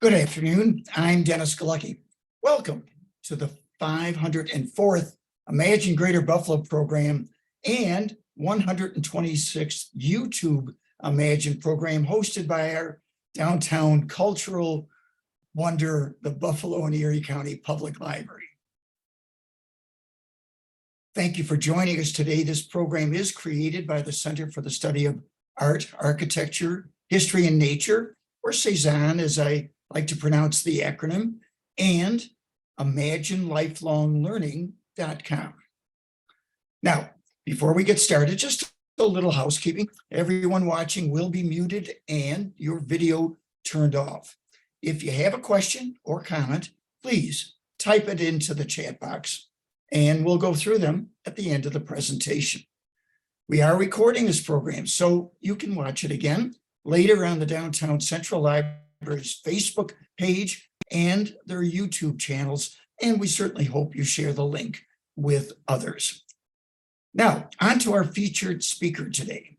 Good afternoon. I'm Dennis Galucki. Welcome to the 504th Imagine Greater Buffalo program and 126th YouTube Imagine program hosted by our downtown cultural wonder, the Buffalo and Erie County Public Library. Thank you for joining us today. This program is created by the Center for the Study of Art, Architecture, History, and Nature, or C-SAAHN, as I like to pronounce the acronym, and ImagineLifelongLearning.com. Now, before we get started, just a little housekeeping. Everyone watching will be muted and your video turned off. If you have a question or comment, please type it into the chat box and we'll go through them at the end of the presentation. We are recording this program so you can watch it again later on the Downtown Central Library's Facebook page and their YouTube channels, and we certainly hope you share the link with others. Now, on to our featured speaker today.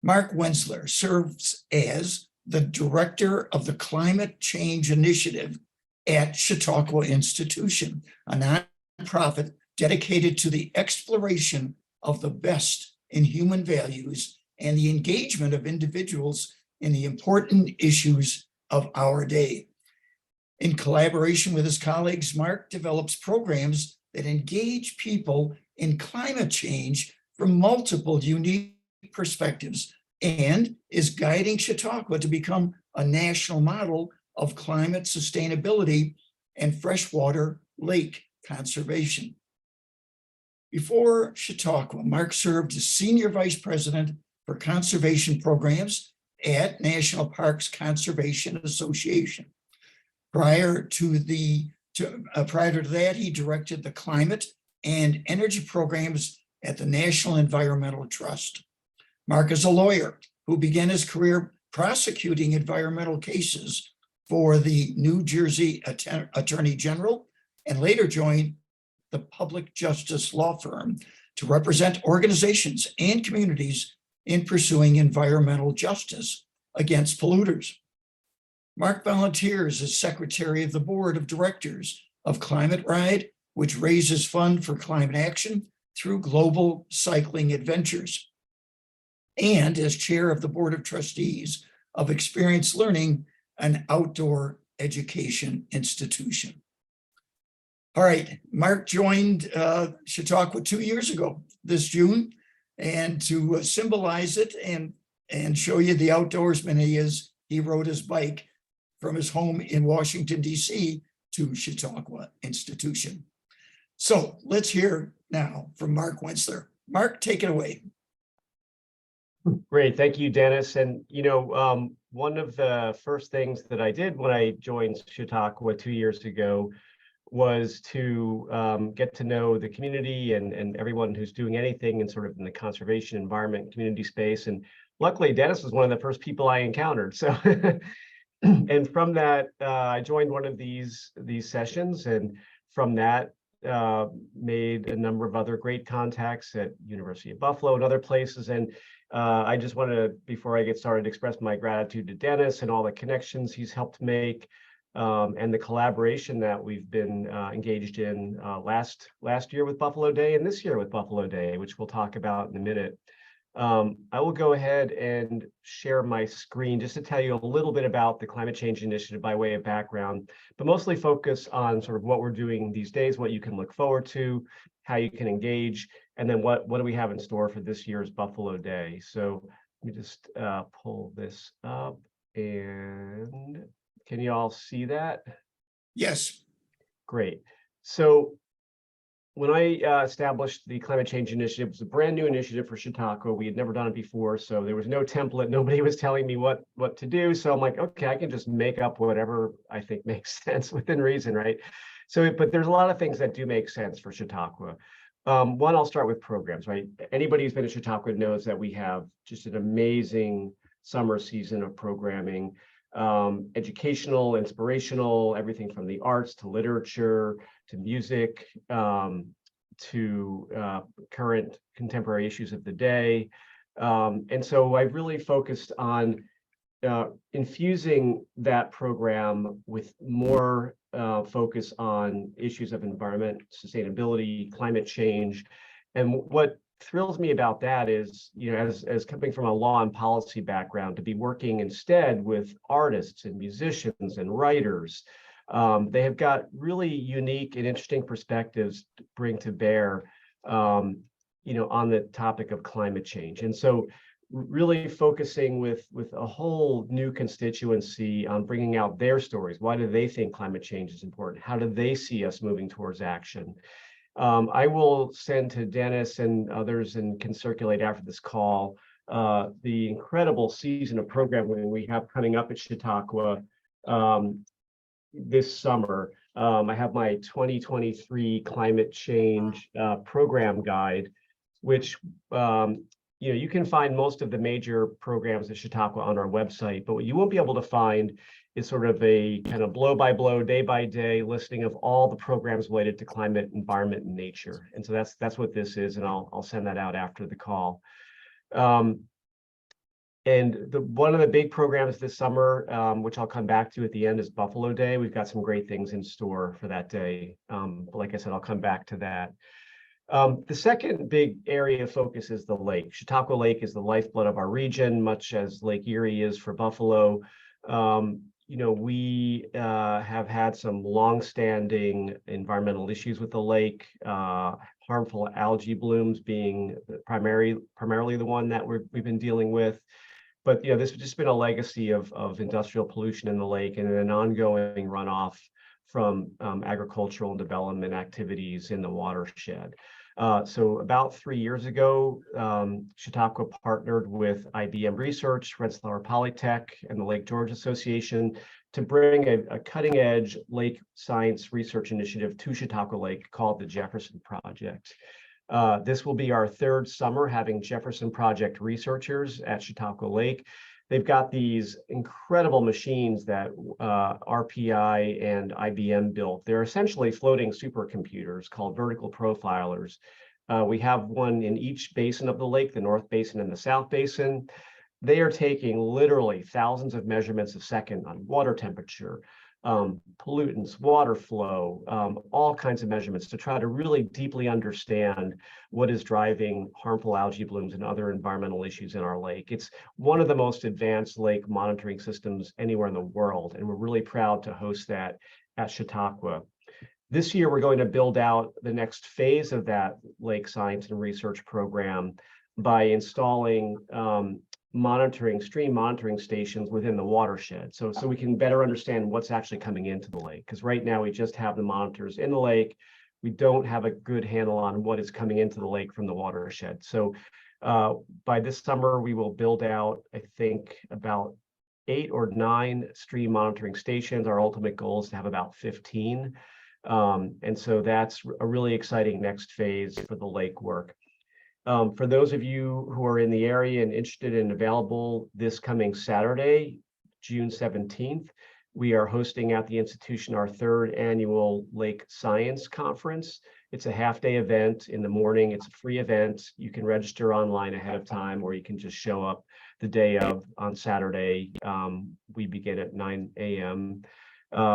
Mark Wenzler serves as the Director of the Climate Change Initiative at Chautauqua Institution, a nonprofit dedicated to the exploration of the best in human values and the engagement of individuals in the important issues of our day. In collaboration with his colleagues, Mark develops programs that engage people in climate change from multiple unique perspectives and is guiding Chautauqua to become a national model of climate sustainability and freshwater lake conservation. Before Chautauqua, Mark served as Senior Vice President for Conservation Programs at National Parks Conservation Association. Prior to that, he directed the climate and energy programs at the National Environmental Trust. Mark is a lawyer who began his career prosecuting environmental cases for the New Jersey Attorney General and later joined the public justice law firm to represent organizations and communities in pursuing environmental justice against polluters. Mark volunteers as secretary of the board of directors of Climate Ride, which raises funds for climate action through global cycling adventures, and as chair of the board of trustees of Experience Learning, an outdoor education institution. All right, Mark joined Chautauqua 2 years ago this June, and to symbolize it and show you the outdoorsman he is, he rode his bike from his home in Washington, D.C. to Chautauqua Institution. So let's hear now from Mark Wenzler. Mark, take it away. Great, thank you, Dennis. And one of the first things that I did when I joined Chautauqua 2 years ago was to get to know the community and everyone who's doing anything in sort of in the conservation environment community space. And luckily, Dennis was one of the first people I encountered. So, and from that, I joined one of these sessions, and from that, made a number of other great contacts at University of Buffalo and other places. And I just want to, before I get started, express my gratitude to Dennis and all the connections he's helped make. And the collaboration that we've been engaged in last year with Buffalo Day and this year with Buffalo Day, which we'll talk about in a minute. I will go ahead and share my screen just to tell you a little bit about the Climate Change Initiative by way of background, but mostly focus on sort of what we're doing these days, what you can look forward to, how you can engage, and then what do we have in store for this year's Buffalo Day. So let me just pull this up, and can you all see that? Yes. Great. So when I established the Climate Change Initiative, it was a brand new initiative for Chautauqua. We had never done it before, so there was no template. Nobody was telling me what to do. So I'm like, okay, I can just make up whatever I think makes sense within reason, right? So, but there's a lot of things that do make sense for Chautauqua. One, I'll start with programs, right? Anybody who's been to Chautauqua knows that we have just an amazing summer season of programming. Educational, inspirational, everything from the arts to literature to music to current contemporary issues of the day. And so I've really focused on infusing that program with more focus on issues of environment, sustainability, climate change. And what thrills me about that is, as coming from a law and policy background, to be working instead with artists and musicians and writers. They have got really unique and interesting perspectives to bring to bear, on the topic of climate change. And so really focusing with a whole new constituency on bringing out their stories. Why do they think climate change is important? How do they see us moving towards action? I will send to Dennis and others, and can circulate after this call, the incredible season of programming we have coming up at Chautauqua this summer. I have my 2023 climate change program guide, which you can find most of the major programs at Chautauqua on our website, but what you won't be able to find is sort of a kind of blow-by-blow, day-by-day listing of all the programs related to climate, environment, and nature. And so that's what this is, and I'll send that out after the call. And one of the big programs this summer, which I'll come back to at the end, is Buffalo Day. We've got some great things in store for that day. But like I said, I'll come back to that. The second big area of focus is the lake. Chautauqua Lake is the lifeblood of our region, much as Lake Erie is for Buffalo. We have had some longstanding environmental issues with the lake, harmful algae blooms being primarily the one that we've been dealing with. But this has just been a legacy of industrial pollution in the lake, and an ongoing runoff from agricultural and development activities in the watershed. So about 3 years ago, Chautauqua partnered with IBM Research, Wenzler Polytech, and the Lake George Association to bring a cutting-edge lake science research initiative to Chautauqua Lake called the Jefferson Project. This will be our third summer having Jefferson Project researchers at Chautauqua Lake. They've got these incredible machines that RPI and IBM built. They're essentially floating supercomputers called vertical profilers. We have one in each basin of the lake, the North Basin and the South Basin. They are taking literally thousands of measurements a second on water temperature, pollutants, water flow, all kinds of measurements to try to really deeply understand what is driving harmful algae blooms and other environmental issues in our lake. It's one of the most advanced lake monitoring systems anywhere in the world, and we're really proud to host that at Chautauqua. This year, we're going to build out the next phase of that lake science and research program by installing stream monitoring stations within the watershed, so we can better understand what's actually coming into the lake. Because right now we just have the monitors in the lake. We don't have a good handle on what is coming into the lake from the watershed. So by this summer, we will build out, I think, about 8 or 9 stream monitoring stations. Our ultimate goal is to have about 15. And so that's a really exciting next phase for the lake work. For those of you who are in the area and interested and available, this coming Saturday, June 17th, we are hosting at the institution our 3rd annual Lake Science Conference. It's a half-day event in the morning. It's a free event. You can register online ahead of time, or you can just show up the day of on Saturday. We begin at 9 a.m.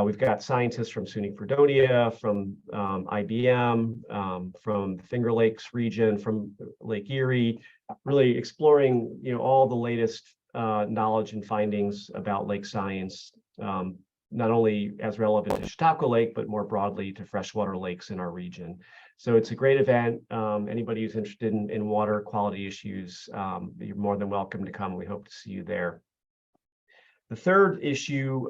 We've got scientists from SUNY Fredonia, from IBM, from the Finger Lakes region, from Lake Erie, really exploring all the latest knowledge and findings about lake science, not only as relevant to Chautauqua Lake, but more broadly to freshwater lakes in our region. So it's a great event. Anybody who's interested in water quality issues, you're more than welcome to come. We hope to see you there. The third issue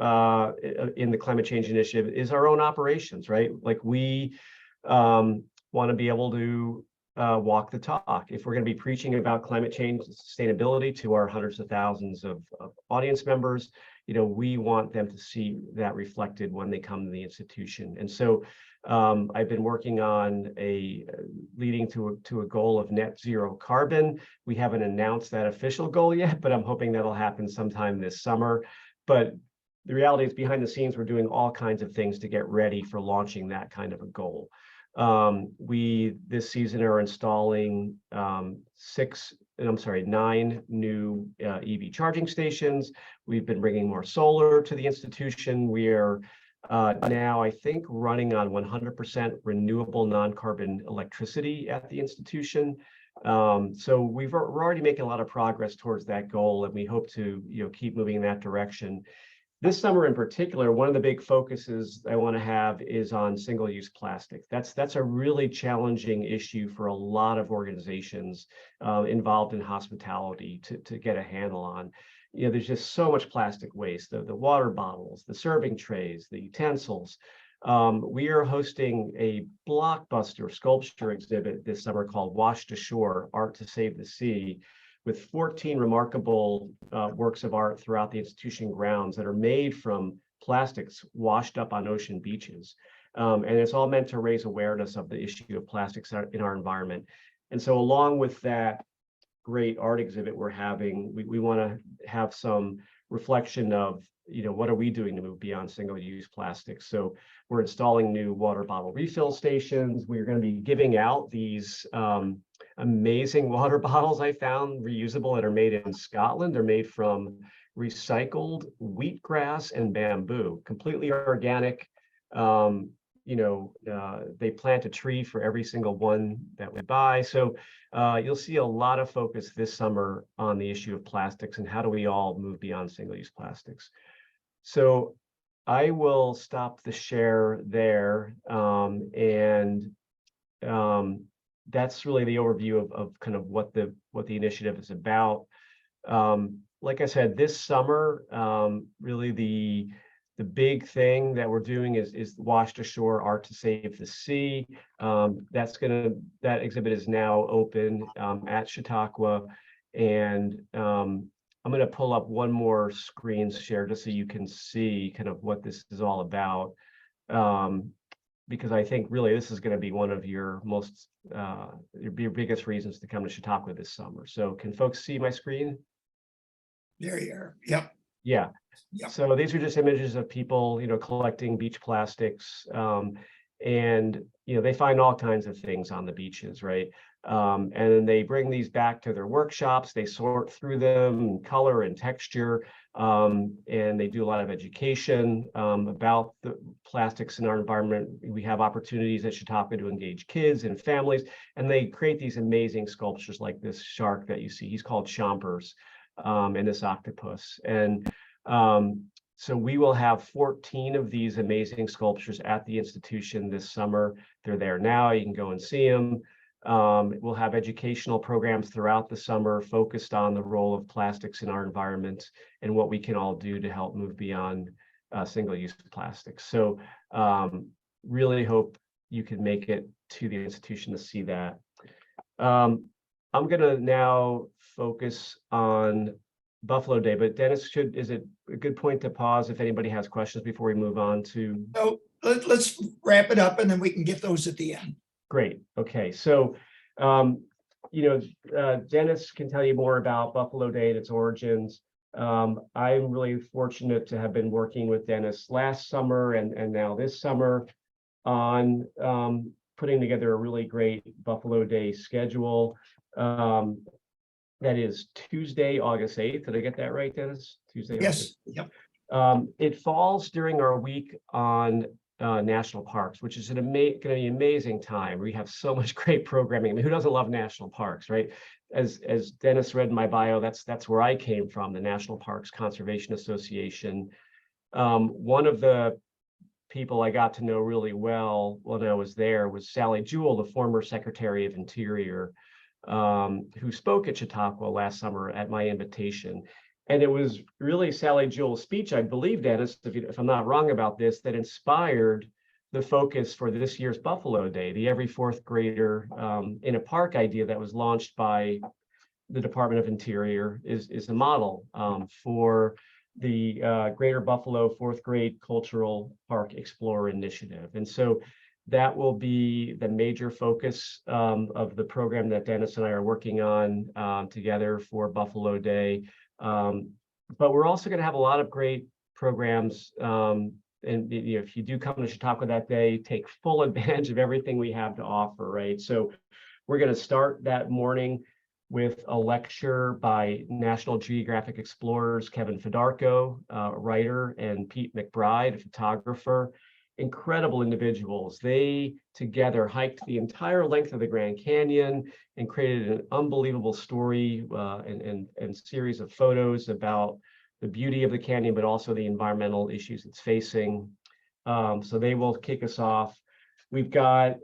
in the climate change initiative is our own operations, right? Like we want to be able to walk the talk. If we're going to be preaching about climate change and sustainability to our hundreds of thousands of audience members, we want them to see that reflected when they come to the institution. And so I've been working on leading to a goal of net zero carbon. We haven't announced that official goal yet, but I'm hoping that'll happen sometime this summer. But the reality is, behind the scenes, we're doing all kinds of things to get ready for launching that kind of a goal. We this season are installing 6 I'm sorry, 9 new EV charging stations. We've been bringing more solar to the institution. We are now, I think, running on 100% renewable non-carbon electricity at the institution. So we're already making a lot of progress towards that goal, and we hope to keep moving in that direction. This summer in particular, one of the big focuses I want to have is on single-use plastic. That's a really challenging issue for a lot of organizations involved in hospitality to get a handle on. There's just so much plastic waste, the water bottles, the serving trays, the utensils. We are hosting a blockbuster sculpture exhibit this summer called Washed Ashore, Art to Save the Sea, with 14 remarkable works of art throughout the institution grounds that are made from plastics washed up on ocean beaches. And it's all meant to raise awareness of the issue of plastics in our environment. And so along with that great art exhibit we're having, we want to have some reflection of, what are we doing to move beyond single-use plastics? So we're installing new water bottle refill stations. We're going to be giving out these amazing water bottles I found reusable that are made in Scotland. They're made from recycled wheatgrass and bamboo, completely organic. They plant a tree for every single one that we buy. So you'll see a lot of focus this summer on the issue of plastics and how do we all move beyond single-use plastics. So I will stop the share there, and that's really the overview of kind of what the initiative is about. Like I said, this summer, really the big thing that we're doing is Washed Ashore, Art to Save the Sea. That exhibit is now open at Chautauqua, and I'm going to pull up one more screen share just so you can see kind of what this is all about. Because I think really this is going to be one of your your biggest reasons to come to Chautauqua this summer. So can folks see my screen? There you are. Yep. Yeah. Yep. So these are just images of people, collecting beach plastics. And, they find all kinds of things on the beaches, right? And then they bring these back to their workshops. They sort through them, color and texture, and they do a lot of education about the plastics in our environment. We have opportunities at Chautauqua to engage kids and families, and they create these amazing sculptures like this shark that you see. He's called Chompers, and this octopus. And so we will have 14 of these amazing sculptures at the institution this summer. They're there now. You can go and see them. We'll have educational programs throughout the summer focused on the role of plastics in our environment and what we can all do to help move beyond single-use plastics. So really hope you can make it to the institution to see that. I'm going to now focus on Buffalo Day, but Dennis, is it a good point to pause if anybody has questions before we move on to? So let's wrap it up and then we can get those at the end. Great. Okay. So, Dennis can tell you more about Buffalo Day and its origins. I'm really fortunate to have been working with Dennis last summer and now this summer on putting together a really great Buffalo Day schedule. That is Tuesday, August 8th. Did I get that right, Dennis? Tuesday. Yes. August 8th. Yep. It falls during our week on national parks, which is going to be an amazing time. We have so much great programming. I mean, who doesn't love national parks, right? As Dennis read in my bio, that's where I came from, the National Parks Conservation Association. One of the people I got to know really well when I was there was Sally Jewell, the former Secretary of Interior, who spoke at Chautauqua last summer at my invitation. And it was really Sally Jewell's speech, I believe, Dennis, if I'm not wrong about this, that inspired the focus for this year's Buffalo Day, the every fourth grader in a park idea that was launched by the Department of Interior is a model for the Greater Buffalo fourth grade Cultural Park Explorer Initiative. And so that will be the major focus of the program that Dennis and I are working on together for Buffalo Day. But we're also going to have a lot of great programs. And if you do come to Chautauqua that day, take full advantage of everything we have to offer, right? So we're going to start that morning with a lecture by National Geographic explorers Kevin Fedarko, a writer, and Pete McBride, a photographer. Incredible individuals. They together hiked the entire length of the Grand Canyon and created an unbelievable story and series of photos about the beauty of the canyon, but also the environmental issues it's facing. So they will kick us off. We've got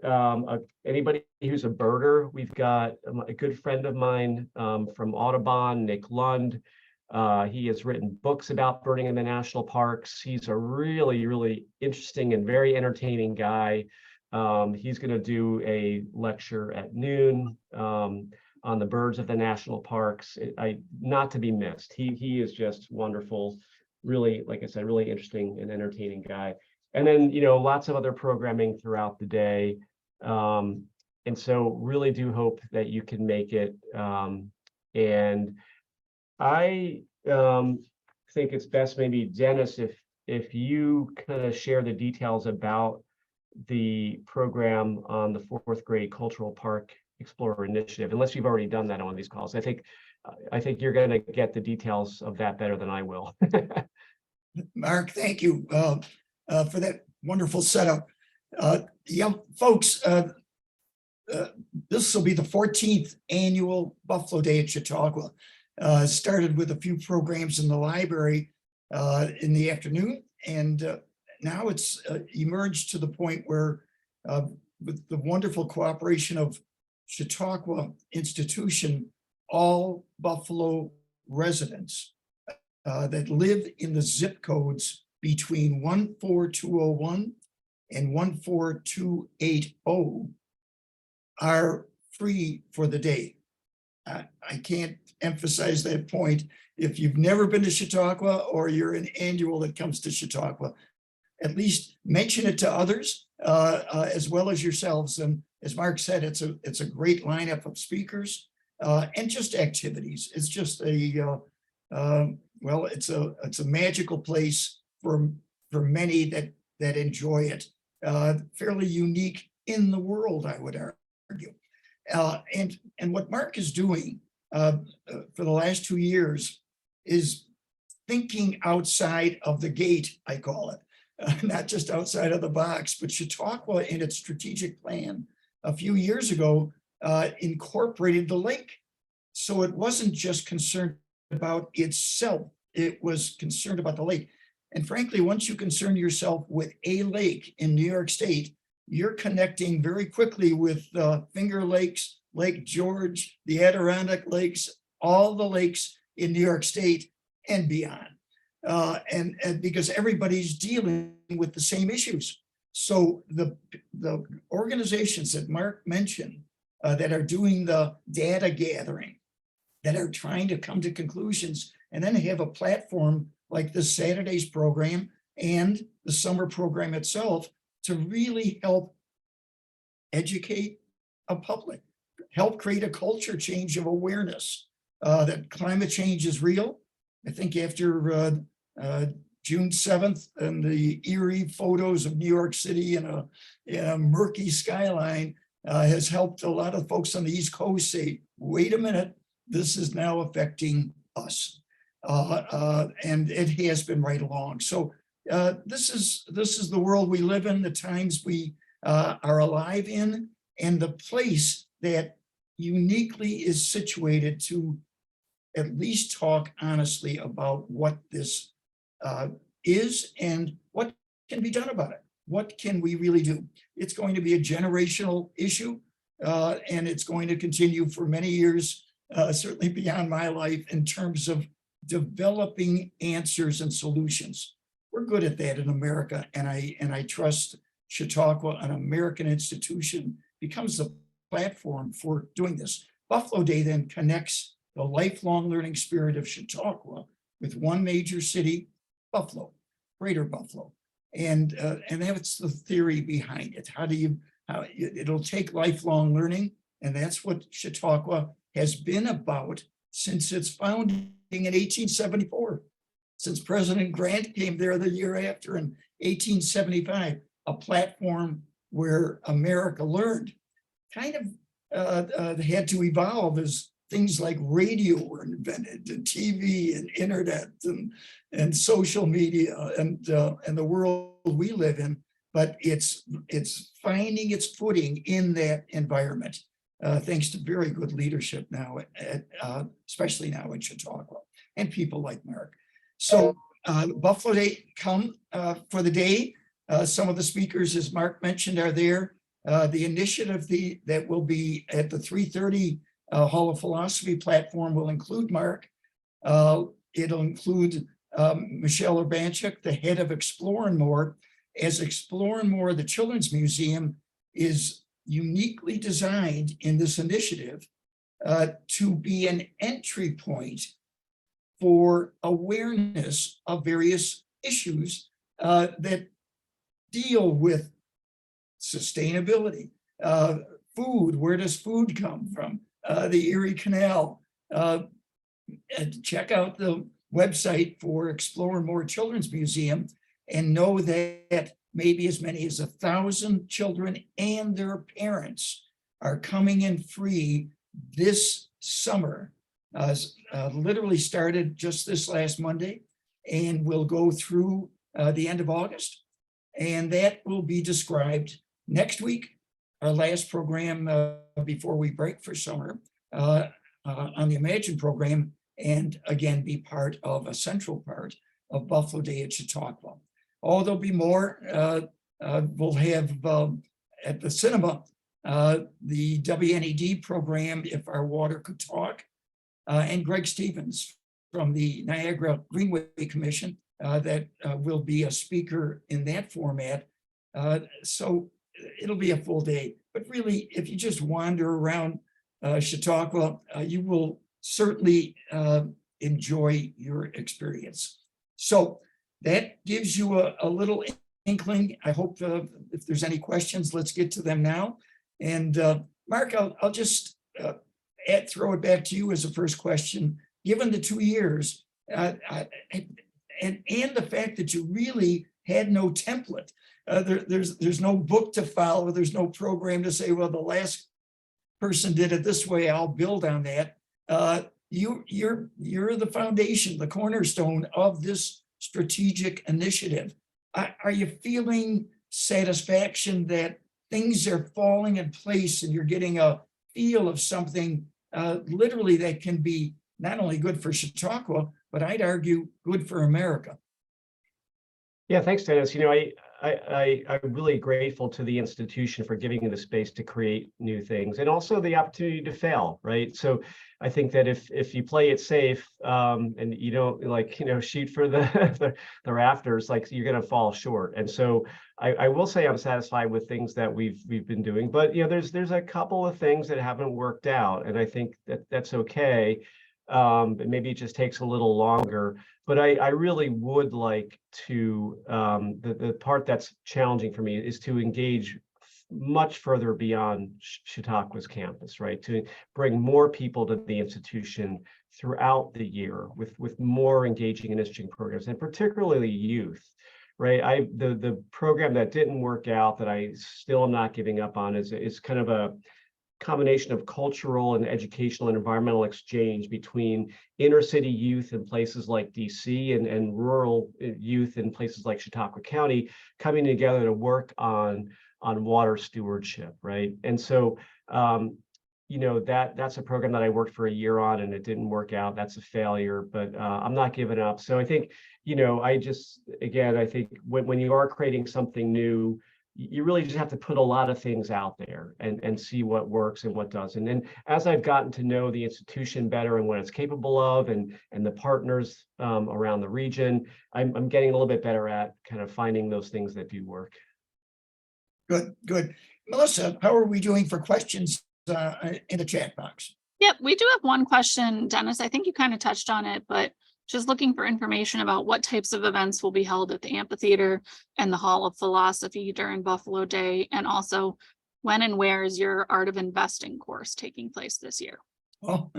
anybody who's a birder. We've got a good friend of mine from Audubon, Nick Lund. He has written books about birding in the national parks. He's a really, really interesting and very entertaining guy. He's going to do a lecture at noon on the birds of the national parks. Not to be missed. He is just wonderful. Really, like I said, really interesting and entertaining guy. And then, lots of other programming throughout the day. And so really do hope that you can make it. And I think it's best, maybe Dennis, if you kind of share the details about the program on the 4th grade Cultural Park Explorer Initiative, unless you've already done that on one of these calls. I think you're going to get the details of that better than I will. Mark, thank you for that wonderful setup. Young folks, this will be the 14th annual Buffalo Day at Chautauqua. Started with a few programs in the library in the afternoon, and now it's emerged to the point where with the wonderful cooperation of Chautauqua Institution, all Buffalo residents that live in the zip codes between 14201 and 14280 are free for the day. I can't emphasize that point. If you've never been to Chautauqua or you're an annual that comes to Chautauqua, at least mention it to others as well as yourselves. And as Mark said, it's a great lineup of speakers and just activities. It's just a well, it's a magical place for many that enjoy it. Fairly unique in the world, I would argue. And what Mark is doing for the last 2 years is thinking outside of the gate, I call it, not just outside of the box. But Chautauqua, in its strategic plan a few years ago, incorporated the lake. So it wasn't just concerned about itself, it was concerned about the lake. And frankly, once you concern yourself with a lake in New York State, you're connecting very quickly with Finger Lakes, Lake George, the Adirondack Lakes, all the lakes in New York State and beyond. And because everybody's dealing with the same issues. So the organizations that Mark mentioned that are doing the data gathering, that are trying to come to conclusions, and then have a platform like this Saturday's program and the summer program itself to really help educate a public, help create a culture change of awareness that climate change is real. I think after June 7th and the eerie photos of New York City in a murky skyline has helped a lot of folks on the East Coast say, wait a minute, this is now affecting us. And it has been right along. So this is the world we live in, the times we are alive in, and the place that uniquely is situated to at least talk honestly about what this is and what can be done about it. What can we really do? It's going to be a generational issue, and it's going to continue for many years, certainly beyond my life, in terms of developing answers and solutions. We're good at that in America, and I trust Chautauqua, an American institution, becomes the platform for doing this. Buffalo Day then connects the lifelong learning spirit of Chautauqua with one major city, Buffalo, Greater Buffalo, and that's the theory behind it. How it'll take lifelong learning, and that's what Chautauqua has been about since its founding in 1874, since President Grant came there the year after in 1875, a platform where America learned. Kind of had to evolve as things like radio were invented, and TV and internet and social media and the world we live in. But it's finding its footing in that environment, thanks to very good leadership now, especially now in Chautauqua, and people like Mark. So Buffalo Day come for the day. Some of the speakers, as Mark mentioned, are there. The initiative that will be at the 3:30 Hall of Philosophy platform will include Mark. It'll include Michelle Urbanchik, the head of Explore and More. As Explore and More, the Children's Museum is uniquely designed in this initiative to be an entry point for awareness of various issues that deal with sustainability, food, where does food come from, the Erie Canal. And check out the website for Explore and More Children's Museum and know that maybe as many as 1,000 children and their parents are coming in free this summer. Literally started just this last Monday and will go through the end of August. And that will be described next week, our last program before we break for summer on the Imagine program, and again, be part of a central part of Buffalo Day at Chautauqua. Oh, there'll be more. We'll have at the cinema, the WNED program, If Our Water Could Talk, and Greg Stevens from the Niagara Greenway Commission that will be a speaker in that format. So it'll be a full day, but really, if you just wander around Chautauqua, you will certainly enjoy your experience. So that gives you a little inkling. I hope if there's any questions, let's get to them now. And Mark, I'll just throw it back to you as a first question. Given the 2 years and the fact that you really had no template, there's no book to follow, there's no program to say, well, the last person did it this way, I'll build on that. You're the foundation, the cornerstone of this strategic initiative. Are you feeling satisfaction that things are falling in place and you're getting a feel of something literally that can be not only good for Chautauqua, but I'd argue good for America? Yeah, thanks, Dennis. You know, I'm really grateful to the institution for giving me the space to create new things and also the opportunity to fail, right? So I think that if you play it safe and you don't shoot for the rafters, like you're going to fall short. And so I will say I'm satisfied with things that we've been doing, but there's a couple of things that haven't worked out, and I think that's okay. But maybe it just takes a little longer. But I really would like to, the part that's challenging for me is to engage much further beyond Chautauqua's campus, right? To bring more people to the institution throughout the year with more engaging and interesting programs, and particularly youth, right? The program that didn't work out that I still am not giving up on is kind of a combination of cultural and educational and environmental exchange between inner city youth in places like DC and rural youth in places like Chautauqua County coming together to work on water stewardship, right? And so that's a program that I worked for a year on and it didn't work out. That's a failure, but I'm not giving up. So I think, I think when you are creating something new, you really just have to put a lot of things out there and see what works and what doesn't. And as I've gotten to know the institution better and what it's capable of and the partners around the region, I'm getting a little bit better at kind of finding those things that do work. Good. Melissa, how are we doing for questions in the chat box? Yep, we do have one question, Dennis. I think you kind of touched on it, but just looking for information about what types of events will be held at the amphitheater and the Hall of Philosophy during Buffalo Day, and also when and where is your Art of Investing course taking place this year? Oh,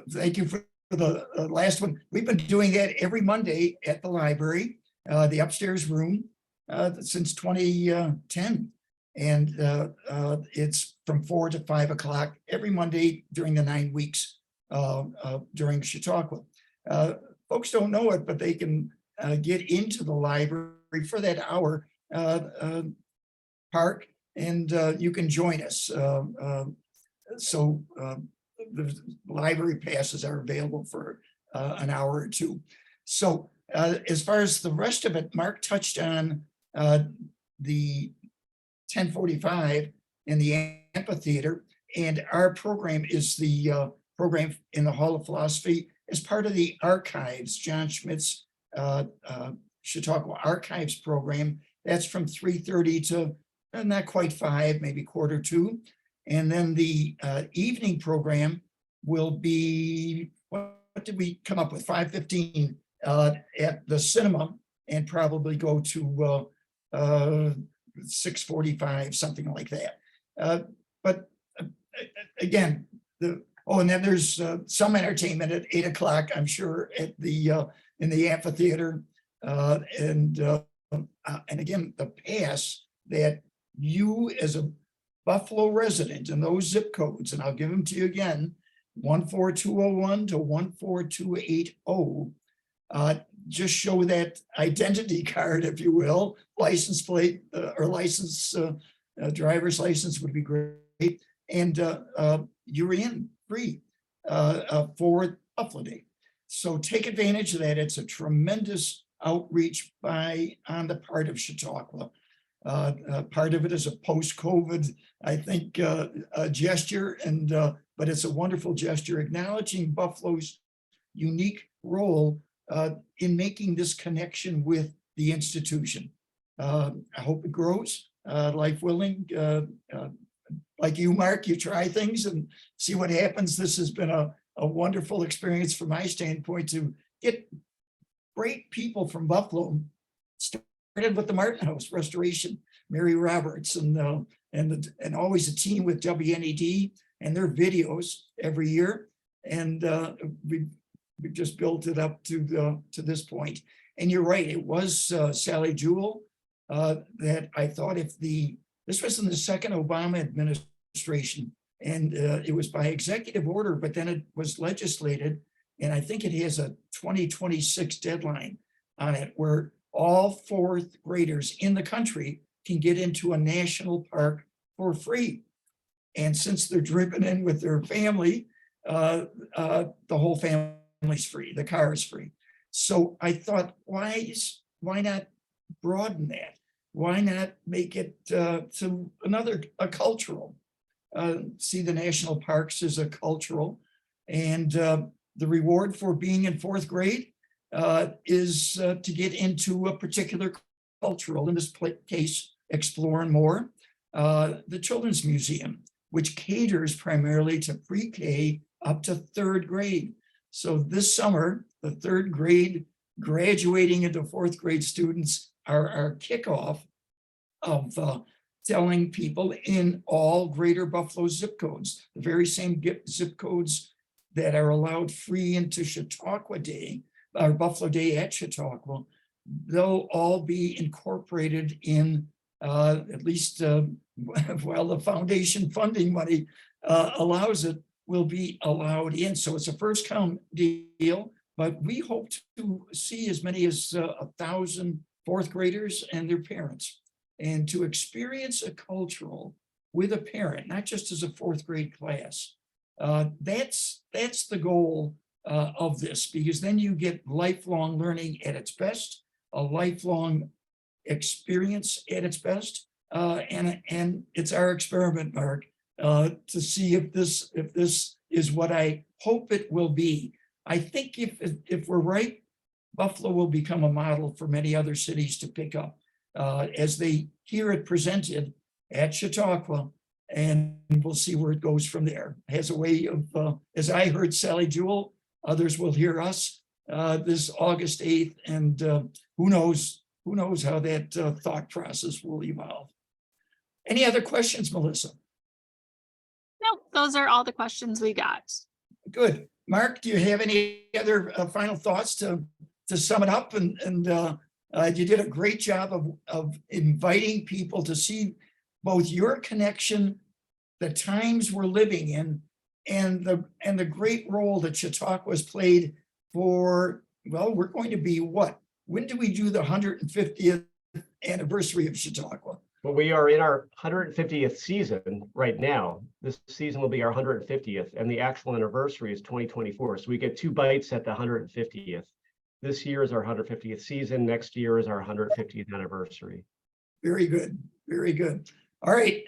thank you for the last one. We've been doing that every Monday at the library, the upstairs room, since 2010. And it's from 4 to 5 o'clock every Monday during the 9 weeks during Chautauqua. Folks don't know it, but they can get into the library for that hour park, and you can join us. The library passes are available for an hour or two. So as far as the rest of it, Mark touched on the 1045 in the amphitheater, and our program is the program in the Hall of Philosophy as part of the archives, John Schmidt's Chautauqua Archives program. That's from 3:30 to not quite 5, maybe 1:45. And then the evening program will be, what did we come up with, 5:15 at the cinema, and probably go to 6:45, something like that. But again, and then there's some entertainment at 8 o'clock, I'm sure, at the in the amphitheater. And again, the pass that you as a Buffalo resident in those zip codes, and I'll give them to you again, 14201 to 14280, just show that identity card, if you will, license plate or license, driver's license would be great. And you're in free for Buffalo Day. So take advantage of that. It's a tremendous outreach on the part of Chautauqua. Part of it is a post-COVID, I think, a gesture, but it's a wonderful gesture acknowledging Buffalo's unique role in making this connection with the institution. I hope it grows, life willing. Like you, Mark, you try things and see what happens. This has been a wonderful experience from my standpoint to get great people from Buffalo. Started with the Martin House Restoration, Mary Roberts, and always a team with WNED and their videos every year. And we've just built it up to this point. And you're right, it was Sally Jewell that I thought this was in the second Obama administration, and it was by executive order, but then it was legislated, and I think it has a 2026 deadline on it where all fourth graders in the country can get into a national park for free. And since they're driven in with their family, the whole family's free, the car is free. So I thought, why not broaden that? Why not make it to a cultural? See the national parks as a cultural, and the reward for being in fourth grade is to get into a particular cultural, in this case, Exploring More, the Children's Museum, which caters primarily to pre-K up to third grade. So this summer, the third grade graduating into fourth grade students are our kickoff of telling people in all greater Buffalo zip codes, the very same zip codes that are allowed free into Chautauqua Day, or Buffalo Day at Chautauqua, they'll all be incorporated in at least while the foundation funding money allows it, will be allowed in. So it's a first come deal, but we hope to see as many as 1,000 fourth graders and their parents, and to experience a cultural with a parent, not just as a fourth grade class. That's the goal of this, because then you get lifelong learning at its best, a lifelong experience at its best, and it's our experiment, Mark, to see if this is what I hope it will be. I think if we're right, Buffalo will become a model for many other cities to pick up as they hear it presented at Chautauqua, and we'll see where it goes from there. It has a way of, as I heard Sally Jewell, others will hear us this August 8th, and who knows how that thought process will evolve. Any other questions, Melissa? No, those are all the questions we got. Good. Mark, do you have any other final thoughts to sum it up? And you did a great job of inviting people to see both your connection, the times we're living in, and the great role that Chautauqua has played for, well, we're going to be what? When do we do the 150th anniversary of Chautauqua? Well, we are in our 150th season right now. This season will be our 150th, and the actual anniversary is 2024. So we get 2 bites at the 150th. This year is our 150th season. Next year is our 150th anniversary. Very good, very good. All right,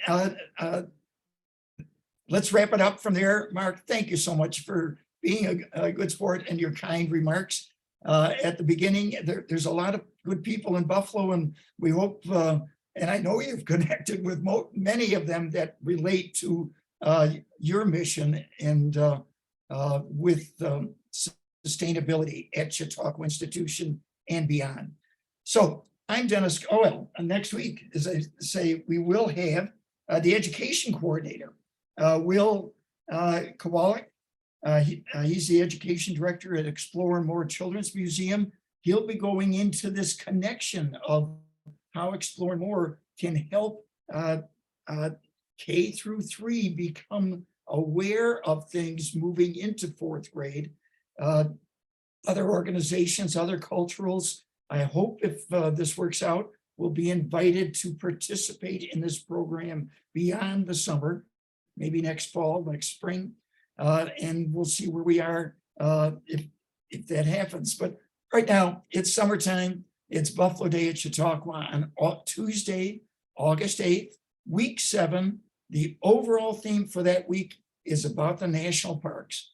let's wrap it up from there. Mark, thank you so much for being a good sport and your kind remarks at the beginning. There's a lot of good people in Buffalo, and we hope, and I know you've connected with many of them that relate to your mission and with sustainability at Chautauqua Institution and beyond. So I'm Dennis. Oh, well, next week, as I say, we will have the education coordinator, Will Kowalik. He's the education director at Explore More Children's Museum. He'll be going into this connection of how Explore More can help K through 3 become aware of things moving into 4th grade. Other organizations, other culturals, I hope if this works out, will be invited to participate in this program beyond the summer, maybe next fall, next spring. And we'll see where we are if that happens. But right now, it's summertime. It's Buffalo Day at Chautauqua on Tuesday, August 8th, week 7. The overall theme for that week is about the national parks.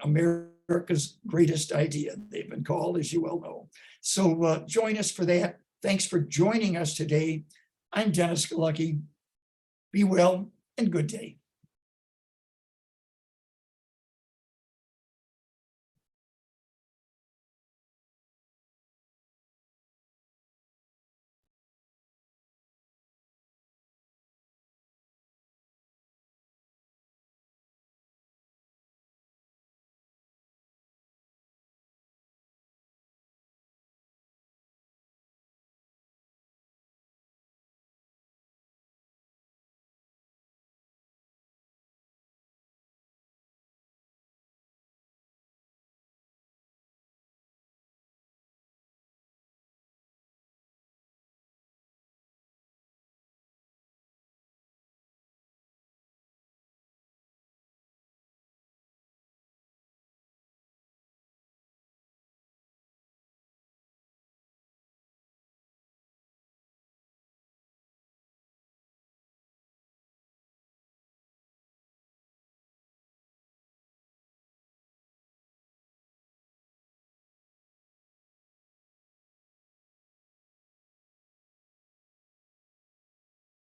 America's greatest idea, they've been called, as you well know. So join us for that. Thanks for joining us today. I'm Dennis Galucki. Be well and good day.